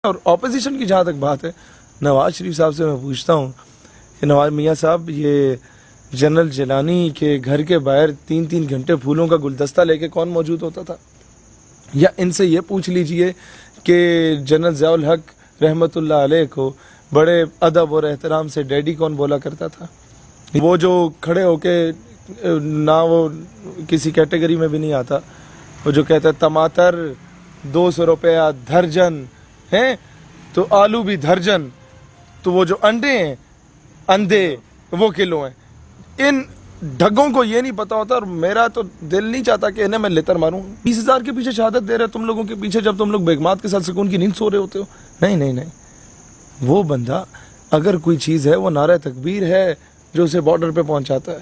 اور اپوزیشن کی جہاں تک بات ہے، نواز شریف صاحب سے میں پوچھتا ہوں کہ نواز میاں صاحب، یہ جنرل جیلانی کے گھر کے باہر 3 گھنٹے پھولوں کا گلدستہ لے کے کون موجود ہوتا تھا؟ یا ان سے یہ پوچھ لیجئے کہ جنرل ضیاء الحق رحمۃ اللہ علیہ کو بڑے ادب اور احترام سے ڈیڈی کون بولا کرتا تھا؟ وہ جو کھڑے ہو کے نہ وہ کسی کیٹیگری میں بھی نہیں آتا، وہ جو کہتا ہے ٹماٹر 200 روپیہ درجن ہیں تو آلو بھی درجن، تو وہ جو انڈے ہیں اندے وہ کلو ہیں. ان ڈھگوں کو یہ نہیں پتا ہوتا، اور میرا تو دل نہیں چاہتا کہ انہیں میں لتر ماروں. 20,000 کے پیچھے شہادت دے رہے تم لوگوں کے پیچھے جب تم لوگ بیگمات کے ساتھ سکون کی نیند سو رہے ہوتے ہو. نہیں، وہ بندہ اگر کوئی چیز ہے وہ نعرہ تکبیر ہے جو اسے بارڈر پہ پہنچاتا ہے.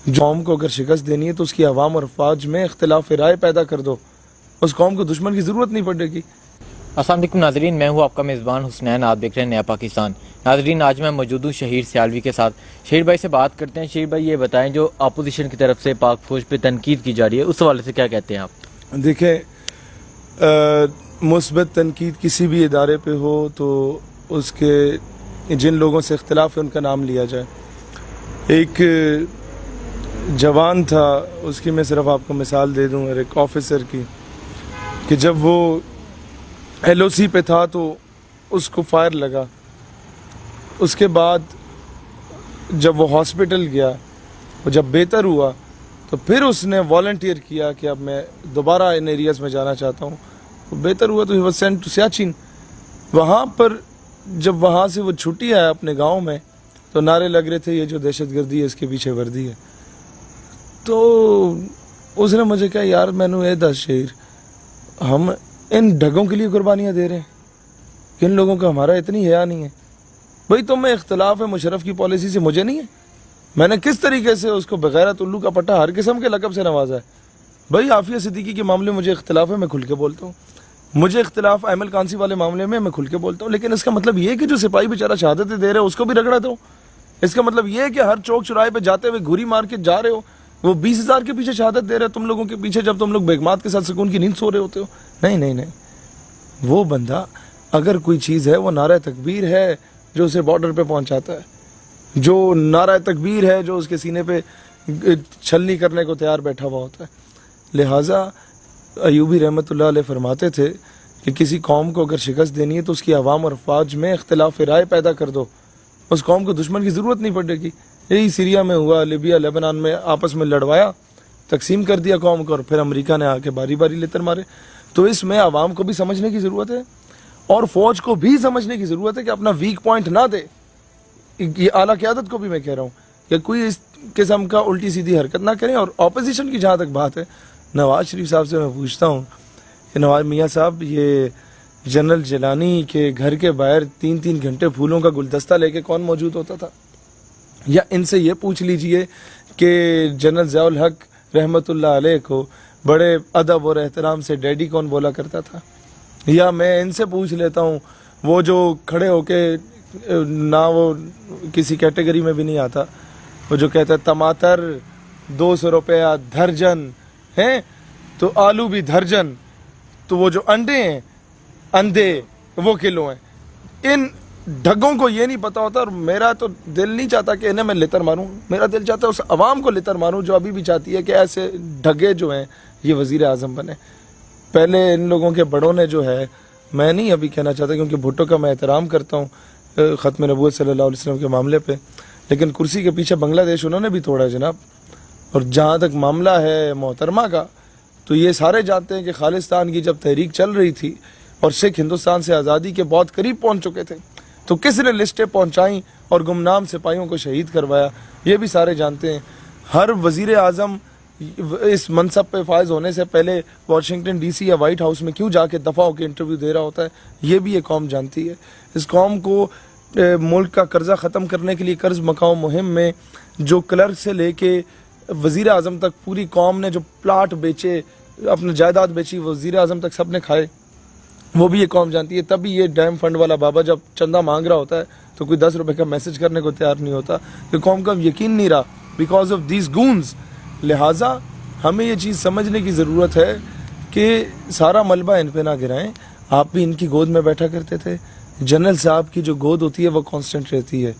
جو قوم کو اگر شکست دینی ہے تو اس کی عوام اور افواج میں اختلاف رائے پیدا کر دو، اس قوم کو دشمن کی ضرورت نہیں پڑے گی. السلام علیکم ناظرین، میں ہوں آپ کا میزبان حسنین، آپ دیکھ رہے ہیں نیا پاکستان. ناظرین، آج میں موجود ہوں شہیر سیالوی کے ساتھ. شہیر بھائی سے بات کرتے ہیں. شہیر بھائی یہ بتائیں، جو اپوزیشن کی طرف سے پاک فوج پہ تنقید کی جا رہی ہے اس حوالے سے کیا کہتے ہیں آپ؟ دیکھیں، مثبت تنقید کسی بھی ادارے پہ ہو تو اس کے جن لوگوں سے اختلاف ہے ان کا نام لیا جائے. ایک جوان تھا، اس کی میں صرف آپ کو مثال دے دوں، ایک آفیسر کی، کہ جب وہ ایل او سی پہ تھا تو اس کو فائر لگا. اس کے بعد جب وہ ہاسپٹل گیا، وہ جب بہتر ہوا تو پھر اس نے والنٹیئر کیا کہ اب میں دوبارہ ان ایریاز میں جانا چاہتا ہوں. وہ بہتر ہوا تو ہی واز سینٹ ٹو سیاچن. وہاں پر جب وہاں سے وہ چھٹی آیا اپنے گاؤں میں تو نعرے لگ رہے تھے یہ جو دہشت گردی ہے اس کے پیچھے وردی ہے. تو اس نے مجھے کہا، یار میں نے دس شیر ہم ان ڈھگوں کے لیے قربانیاں دے رہے ہیں کہ ان لوگوں کا ہمارا اتنی حیا نہیں ہے. بھائی تم میں اختلاف ہے مشرف کی پالیسی سے، مجھے نہیں ہے. میں نے کس طریقے سے اس کو بغیرت الو کا پٹا ہر قسم کے لقب سے نوازا ہے. بھائی عافیہ صدیقی کے معاملے میں مجھے اختلاف ہے، میں کھل کے بولتا ہوں. مجھے اختلاف ایمل کانسی والے معاملے میں کھل کے بولتا ہوں. لیکن اس کا مطلب یہ کہ جو سپاہی بیچارہ شہادتیں دے رہے ہو اس کو بھی رگڑا دو. اس کا مطلب یہ کہ ہر چوک چوراہے پہ جاتے ہوئے گھوری مار کے جا رہے ہو، وہ 20,000 کے پیچھے شہادت دے رہے تم لوگوں کے پیچھے جب تم لوگ بیگمات کے ساتھ سکون کی نیند سو رہے ہوتے ہو. نہیں، وہ بندہ اگر کوئی چیز ہے وہ نعرہ تکبیر ہے جو اسے بارڈر پہ پہنچاتا ہے، جو نعرہ تکبیر ہے جو اس کے سینے پہ چھلنی کرنے کو تیار بیٹھا ہوا ہوتا ہے. لہٰذا ایوبی رحمۃ اللہ علیہ فرماتے تھے کہ کسی قوم کو اگر شکست دینی ہے تو اس کی عوام اور افواج میں اختلاف رائے پیدا کر دو، اس قوم کو دشمن کی ضرورت نہیں پڑے گی. یہی سیریا میں ہوا، لیبیا لیبنان میں آپس میں لڑوایا، تقسیم کر دیا قوم کو، اور پھر امریکہ نے آ کے باری لتر مارے. تو اس میں عوام کو بھی سمجھنے کی ضرورت ہے اور فوج کو بھی سمجھنے کی ضرورت ہے کہ اپنا ویک پوائنٹ نہ دے. یہ اعلیٰ قیادت کو بھی میں کہہ رہا ہوں کہ کوئی اس قسم کا الٹی سیدھی حرکت نہ کریں. اور اپوزیشن کی جہاں تک بات ہے، نواز شریف صاحب سے میں پوچھتا ہوں کہ نواز میاں صاحب، یہ جنرل جیلانی کے گھر کے باہر 3 گھنٹے پھولوں کا گلدستہ لے کے کون موجود ہوتا تھا؟ یا ان سے یہ پوچھ لیجئے کہ جنرل ضیاء الحق رحمۃ اللہ علیہ کو بڑے ادب اور احترام سے ڈیڈی کون بولا کرتا تھا؟ یا میں ان سے پوچھ لیتا ہوں، وہ جو کھڑے ہو کے نہ وہ کسی کیٹیگری میں بھی نہیں آتا، وہ جو کہتا ہے ٹماٹر 200 روپیہ درجن ہیں تو آلو بھی درجن، تو وہ جو انڈے ہیں اندے وہ کلو ہیں. ان ڈھگوں کو یہ نہیں پتا ہوتا، اور میرا تو دل نہیں چاہتا کہ انہیں میں لتر ماروں. میرا دل چاہتا ہے اس عوام کو لتر ماروں جو ابھی بھی چاہتی ہے کہ ایسے ڈھگے جو ہیں یہ وزیر اعظم بنے. پہلے ان لوگوں کے بڑوں نے جو ہے، میں نہیں ابھی کہنا چاہتا کیونکہ بھٹو کا میں احترام کرتا ہوں ختم نبوت صلی اللہ علیہ وسلم کے معاملے پہ، لیکن کرسی کے پیچھے بنگلہ دیش انہوں نے بھی توڑا ہے جناب. اور جہاں تک معاملہ ہے محترمہ کا، تو یہ سارے جانتے ہیں کہ خالصتان کی جب تحریک چل رہی تھی اور سکھ ہندوستان سے آزادی کے بہت قریب پہنچ چکے تھے تو کس نے لسٹیں پہنچائیں اور گمنام سپاہیوں کو شہید کروایا، یہ بھی سارے جانتے ہیں. ہر وزیر اعظم اس منصب پہ فائز ہونے سے پہلے واشنگٹن ڈی سی یا وائٹ ہاؤس میں کیوں جا کے دفعہ ہو کے انٹرویو دے رہا ہوتا ہے، یہ بھی یہ قوم جانتی ہے. اس قوم کو ملک کا قرضہ ختم کرنے کے لیے قرض مکاؤ مہم میں جو کلرک سے لے کے وزیر اعظم تک پوری قوم نے جو پلاٹ بیچے، اپنے جائیداد بیچی، وزیر اعظم تک سب نے کھائے، وہ بھی یہ قوم جانتی ہے. تبھی یہ ڈیم فنڈ والا بابا جب چندہ مانگ رہا ہوتا ہے تو کوئی 10 روپے کا میسج کرنے کو تیار نہیں ہوتا کہ قوم کا یقین نہیں رہا بیکاز آف دیز گونز. لہٰذا ہمیں یہ چیز سمجھنے کی ضرورت ہے کہ سارا ملبہ ان پہ نہ گرائیں. آپ بھی ان کی گود میں بیٹھا کرتے تھے. جنرل صاحب کی جو گود ہوتی ہے وہ کانسٹنٹ رہتی ہے,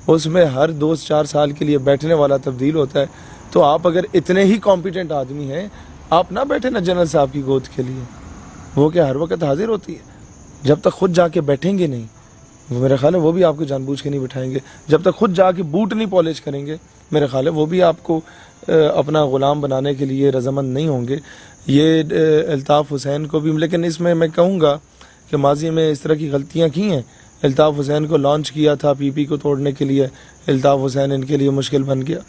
اس میں ہر 2-4 سال کے لیے بیٹھنے والا تبدیل ہوتا ہے. تو آپ اگر اتنے ہی کمپیٹنٹ آدمی ہیں, آپ نہ بیٹھے نا جنرل صاحب کی گود کے لیے. وہ کیا ہر وقت حاضر ہوتی ہے؟ جب تک خود جا کے بیٹھیں گے نہیں, میرا خیال ہے وہ بھی آپ کو جان بوجھ کے نہیں بٹھائیں گے. جب تک خود جا کے بوٹ نہیں پالش کریں گے, میرا خیال ہے وہ بھی آپ کو اپنا غلام بنانے کے لیے رضامند نہیں ہوں گے. یہ الطاف حسین کو بھی, لیکن اس میں کہوں گا کہ ماضی میں اس طرح کی غلطیاں کی ہیں. الطاف حسین کو لانچ کیا تھا پی پی کو توڑنے کے لیے, الطاف حسین ان کے لیے مشکل بن گیا.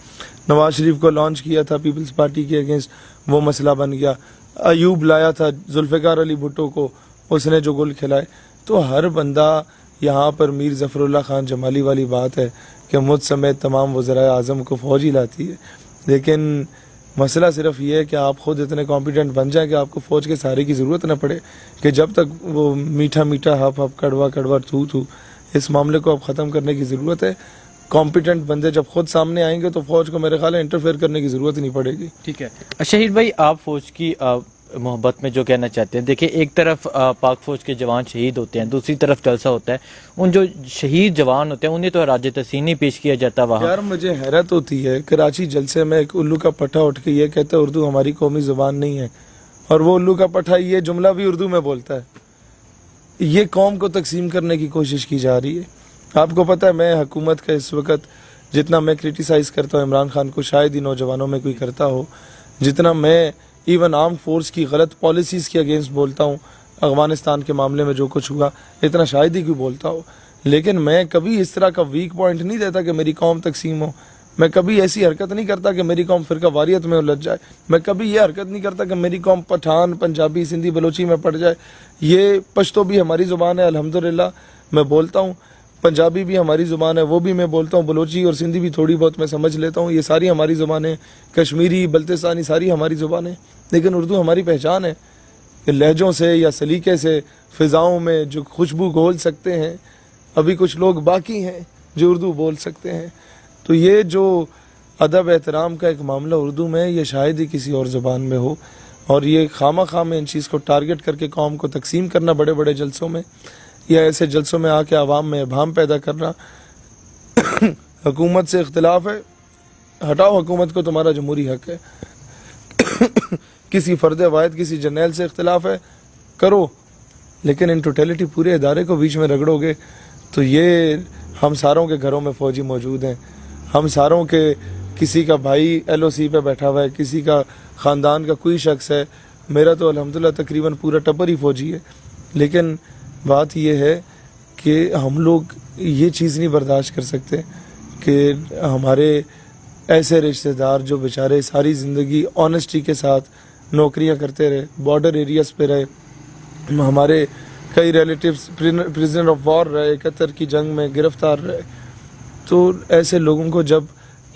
نواز شریف کو لانچ کیا تھا پیپلز پارٹی کے اگینسٹ, وہ مسئلہ بن گیا. ایوب لایا تھا ذوالفقار علی بھٹو کو, اس نے جو گل کھلائے. تو ہر بندہ یہاں پر میر ظفر اللہ خان جمالی والی بات ہے کہ مجھ سمیت تمام وزرائے اعظم کو فوج ہی لاتی ہے. لیکن مسئلہ صرف یہ ہے کہ آپ خود اتنے کمپیٹنٹ بن جائیں کہ آپ کو فوج کے سہارے کی ضرورت نہ پڑے, کہ جب تک وہ میٹھا میٹھا ہپ ہپ کڑوا کڑوا تھو تھو, اس معاملے کو اب ختم کرنے کی ضرورت ہے. کمپیٹنٹ بندے جب خود سامنے آئیں گے تو فوج کو میرے خیال ہے انٹرفیئر کرنے کی ضرورت ہی نہیں پڑے گی. ٹھیک ہے شہید بھائی, آپ فوج کی محبت میں جو کہنا چاہتے ہیں, دیکھیں ایک طرف پاک فوج کے جوان شہید ہوتے ہیں, دوسری طرف جلسہ ہوتا ہے. ان جو شہید جوان ہوتے ہیں انہیں تو راج تحسین نہیں پیش کیا جاتا وہاں. یار مجھے حیرت ہوتی ہے, کراچی جلسے میں ایک الو کا پٹھا اٹھ کے یہ کہتا ہے اردو ہماری قومی زبان نہیں ہے, اور وہ الو کا پٹھا یہ جملہ بھی اردو میں بولتا ہے. یہ قوم کو تقسیم کرنے کی کوشش کی جا رہی ہے. آپ کو پتہ ہے میں حکومت کا اس وقت جتنا میں کرٹیسائز کرتا ہوں عمران خان کو, شاید ہی نوجوانوں میں کوئی کرتا ہو جتنا میں ایون آرم فورس کی غلط پالیسیز کے اگینسٹ بولتا ہوں. افغانستان کے معاملے میں جو کچھ ہوا اتنا شاید ہی کوئی بولتا ہو. لیکن میں کبھی اس طرح کا ویک پوائنٹ نہیں دیتا کہ میری قوم تقسیم ہو. میں کبھی ایسی حرکت نہیں کرتا کہ میری قوم فرقہ واریت میں الجھ جائے. میں کبھی یہ حرکت نہیں کرتا کہ میری قوم پٹھان, پنجابی, سندھی, بلوچی میں پڑ جائے. یہ پشتو بھی ہماری زبان ہے الحمدللہ, میں بولتا ہوں. پنجابی بھی ہماری زبان ہے, وہ بھی میں بولتا ہوں. بلوچی اور سندھی بھی تھوڑی بہت میں سمجھ لیتا ہوں. یہ ساری ہماری زبانیں, کشمیری, بلتستانی, ساری ہماری زبانیں. لیکن اردو ہماری پہچان ہے کہ لہجوں سے یا سلیقے سے فضاؤں میں جو خوشبو گھول سکتے ہیں, ابھی کچھ لوگ باقی ہیں جو اردو بول سکتے ہیں. تو یہ جو ادب احترام کا ایک معاملہ اردو میں, یہ شاید ہی کسی اور زبان میں ہو. اور یہ خواہ میں ان چیز کو ٹارگٹ کر کے قوم کو تقسیم کرنا بڑے بڑے جلسوں میں, یا ایسے جلسوں میں آ کے عوام میں ابہام پیدا کرنا. حکومت سے اختلاف ہے, ہٹاؤ حکومت کو, تمہارا جمہوری حق ہے. کسی فرد واحد, کسی جرنیل سے اختلاف ہے, کرو, لیکن ان ٹوٹیلٹی پورے ادارے کو بیچ میں رگڑو گے تو یہ ہم ساروں کے گھروں میں فوجی موجود ہیں. ہم ساروں کے کسی کا بھائی ایل او سی پہ بیٹھا ہوا ہے, کسی کا خاندان کا کوئی شخص ہے. میرا تو الحمدللہ تقریباً پورا ٹبر ہی فوجی ہے. لیکن بات یہ ہے کہ ہم لوگ یہ چیز نہیں برداشت کر سکتے کہ ہمارے ایسے رشتہ دار جو بیچارے ساری زندگی آنیسٹی کے ساتھ نوکریاں کرتے رہے, بارڈر ایریاز پہ رہے, ہمارے کئی ریلیٹیوز پریزنر آف وار رہے, قطر کی جنگ میں گرفتار رہے. تو ایسے لوگوں کو جب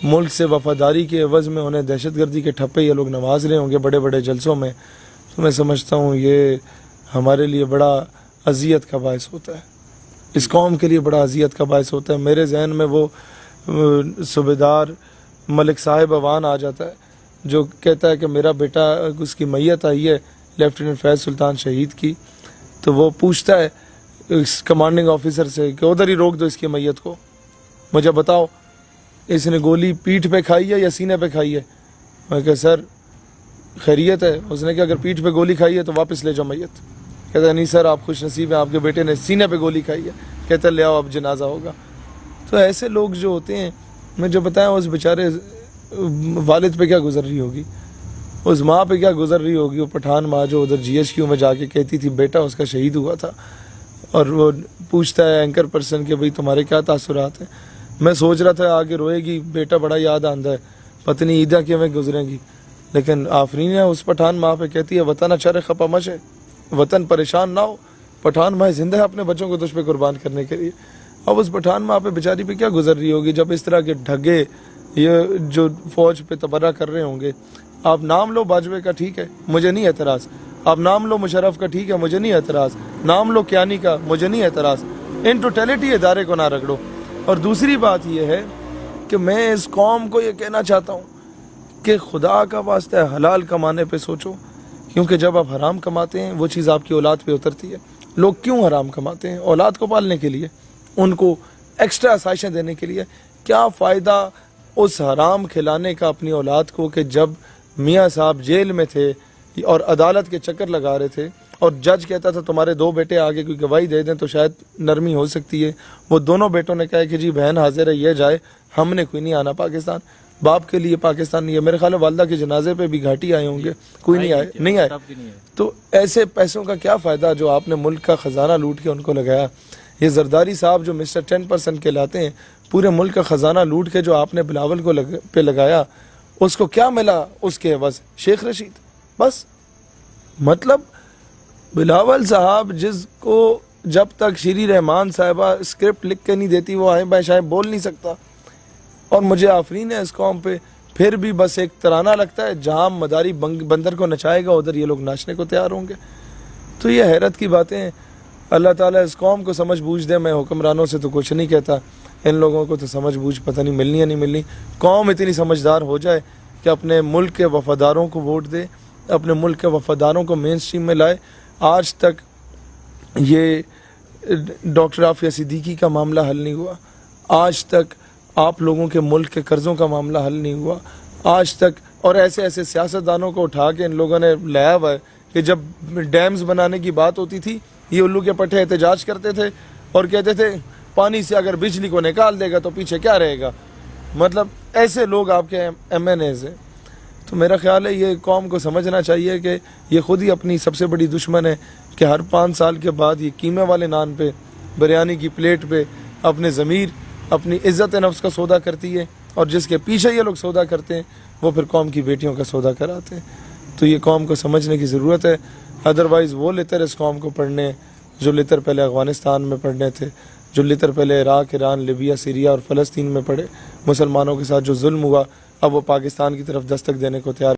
ملک سے وفاداری کے عوض میں انہیں دہشت گردی کے ٹھپے یہ لوگ نواز رہے ہوں گے بڑے بڑے جلسوں میں, تو میں سمجھتا ہوں یہ ہمارے لیے بڑا اذیت کا باعث ہوتا ہے, اس قوم کے لیے بڑا اذیت کا باعث ہوتا ہے. میرے ذہن میں وہ صوبیدار ملک صاحب اوان آ جاتا ہے جو کہتا ہے کہ میرا بیٹا, اس کی میت آئی ہے لیفٹیننٹ فیض سلطان شہید کی, تو وہ پوچھتا ہے اس کمانڈنگ آفیسر سے کہ ادھر ہی روک دو اس کی میت کو, مجھے بتاؤ اس نے گولی پیٹھ پہ کھائی ہے یا سینے پہ کھائی ہے. میں کہا سر خیریت ہے. اس نے کہا اگر پیٹھ پہ گولی کھائی ہے تو واپس لے جاؤ میت. کہتا ہے نہیں سر آپ خوش نصیب ہیں, آپ کے بیٹے نے سینے پہ گولی کھائی ہے. کہتا ہے لے آؤ اب جنازہ ہوگا. تو ایسے لوگ جو ہوتے ہیں, میں جو بتایا اس بیچارے والد پہ کیا گزر رہی ہوگی, اس ماں پہ کیا گزر رہی ہوگی. وہ پٹھان ماں جو ادھر جی ایچ کیو میں جا کے کہتی تھی بیٹا اس کا شہید ہوا تھا, اور وہ پوچھتا ہے اینکر پرسن کہ بھئی تمہارے کیا تاثرات ہیں. میں سوچ رہا تھا آگے روئے گی, بیٹا بڑا یاد آندہ ہے, پتنی عیدہ کیوں میں گزریں گی. لیکن آفرین ہے اس پٹھان ماں پہ کہتی ہے وطن اچارے خپا مش ہے, وطن پریشان نہ ہو, پٹھان ماں زندہ ہے اپنے بچوں کو تجھ پہ قربان کرنے کے لیے. اب اس پٹھان ماں پہ بیچاری پہ کیا گزر رہی ہوگی جب اس طرح کے ڈھگے یہ جو فوج پہ تبرہ کر رہے ہوں گے. آپ نام لو باجوے کا, ٹھیک ہے مجھے نہیں اعتراض, آپ نام لو مشرف کا, ٹھیک ہے مجھے نہیں اعتراض, نام لو کیانی کا, مجھے نہیں اعتراض. ان ٹوٹیلٹی ادارے کو نہ رگڑو. اور دوسری بات یہ ہے کہ میں اس قوم کو یہ کہنا چاہتا ہوں کہ خدا کا واسطہ ہے حلال کمانے پہ سوچو, کیونکہ جب آپ حرام کماتے ہیں وہ چیز آپ کی اولاد پہ اترتی ہے. لوگ کیوں حرام کماتے ہیں؟ اولاد کو پالنے کے لیے، ان کو ایکسٹرا آسائشیں دینے کے لیے۔ کیا فائدہ اس حرام کھلانے کا اپنی اولاد کو کہ جب میاں صاحب جیل میں تھے اور عدالت کے چکر لگا رہے تھے اور جج کہتا تھا تمہارے 2 بیٹے آگے کوئی گواہی دے دیں تو شاید نرمی ہو سکتی ہے، وہ دونوں بیٹوں نے کہا کہ جی بہن حاضر ہے یہ جائے، ہم نے کوئی نہیں آنا پاکستان، باپ کے لیے پاکستان نہیں ہے۔ میرے خیال ہے والدہ کے جنازے پہ بھی گھاٹی آئے ہوں گے، کوئی نہیں آئے۔ تو ایسے پیسوں کا کیا فائدہ جو آپ نے ملک کا خزانہ لوٹ کے ان کو لگایا؟ یہ زرداری صاحب جو مسٹر 10% کہلاتے ہیں، پورے ملک کا خزانہ لوٹ کے جو آپ نے بلاول کو پہ لگایا، اس کو کیا ملا اس کے عوض؟ شیخ رشید، بس۔ مطلب بلاول صاحب جس کو جب تک شیری رحمان صاحبہ اسکرپٹ لکھ کے نہیں دیتی وہ آئیں بائیں شاید بول نہیں سکتا، اور مجھے آفرین ہے اس قوم پہ، پھر بھی بس ایک ترانہ لگتا ہے جہاں مداری بندر کو نچائے گا ادھر یہ لوگ ناچنے کو تیار ہوں گے۔ تو یہ حیرت کی باتیں ہیں۔ اللہ تعالیٰ اس قوم کو سمجھ بوجھ دے۔ میں حکمرانوں سے تو کچھ نہیں کہتا، ان لوگوں کو تو سمجھ بوجھ پتہ نہیں ملنی یا نہیں ملنی۔ قوم اتنی سمجھدار ہو جائے کہ اپنے ملک کے وفاداروں کو ووٹ دے، اپنے ملک کے وفاداروں کو مین سٹریم میں لائے۔ آج تک یہ ڈاکٹر عافیہ صدیقی کا معاملہ حل نہیں ہوا، آج تک آپ لوگوں کے ملک کے قرضوں کا معاملہ حل نہیں ہوا، آج تک۔ اور ایسے ایسے سیاستدانوں کو اٹھا کے ان لوگوں نے لایا ہوا ہے کہ جب ڈیمز بنانے کی بات ہوتی تھی یہ الو کے پٹھے احتجاج کرتے تھے اور کہتے تھے پانی سے اگر بجلی کو نکال دے گا تو پیچھے کیا رہے گا۔ مطلب ایسے لوگ آپ کے MNAs ہیں۔ تو میرا خیال ہے یہ قوم کو سمجھنا چاہیے کہ یہ خود ہی اپنی سب سے بڑی دشمن ہے کہ ہر 5 سال کے بعد یہ قیمے والے نان پہ، بریانی کی پلیٹ پہ اپنے ضمیر، اپنی عزت نفس کا سودا کرتی ہے، اور جس کے پیچھے یہ لوگ سودا کرتے ہیں وہ پھر قوم کی بیٹیوں کا سودا کراتے ہیں۔ تو یہ قوم کو سمجھنے کی ضرورت ہے۔ ادروائز وہ لتر اس قوم کو پڑھنے جو لتر پہلے افغانستان میں پڑھنے تھے، جو لتر پہلے عراق، ایران، لیبیا، سیریا اور فلسطین میں پڑھے۔ مسلمانوں کے ساتھ جو ظلم ہوا اب وہ پاکستان کی طرف دستک دینے کو تیار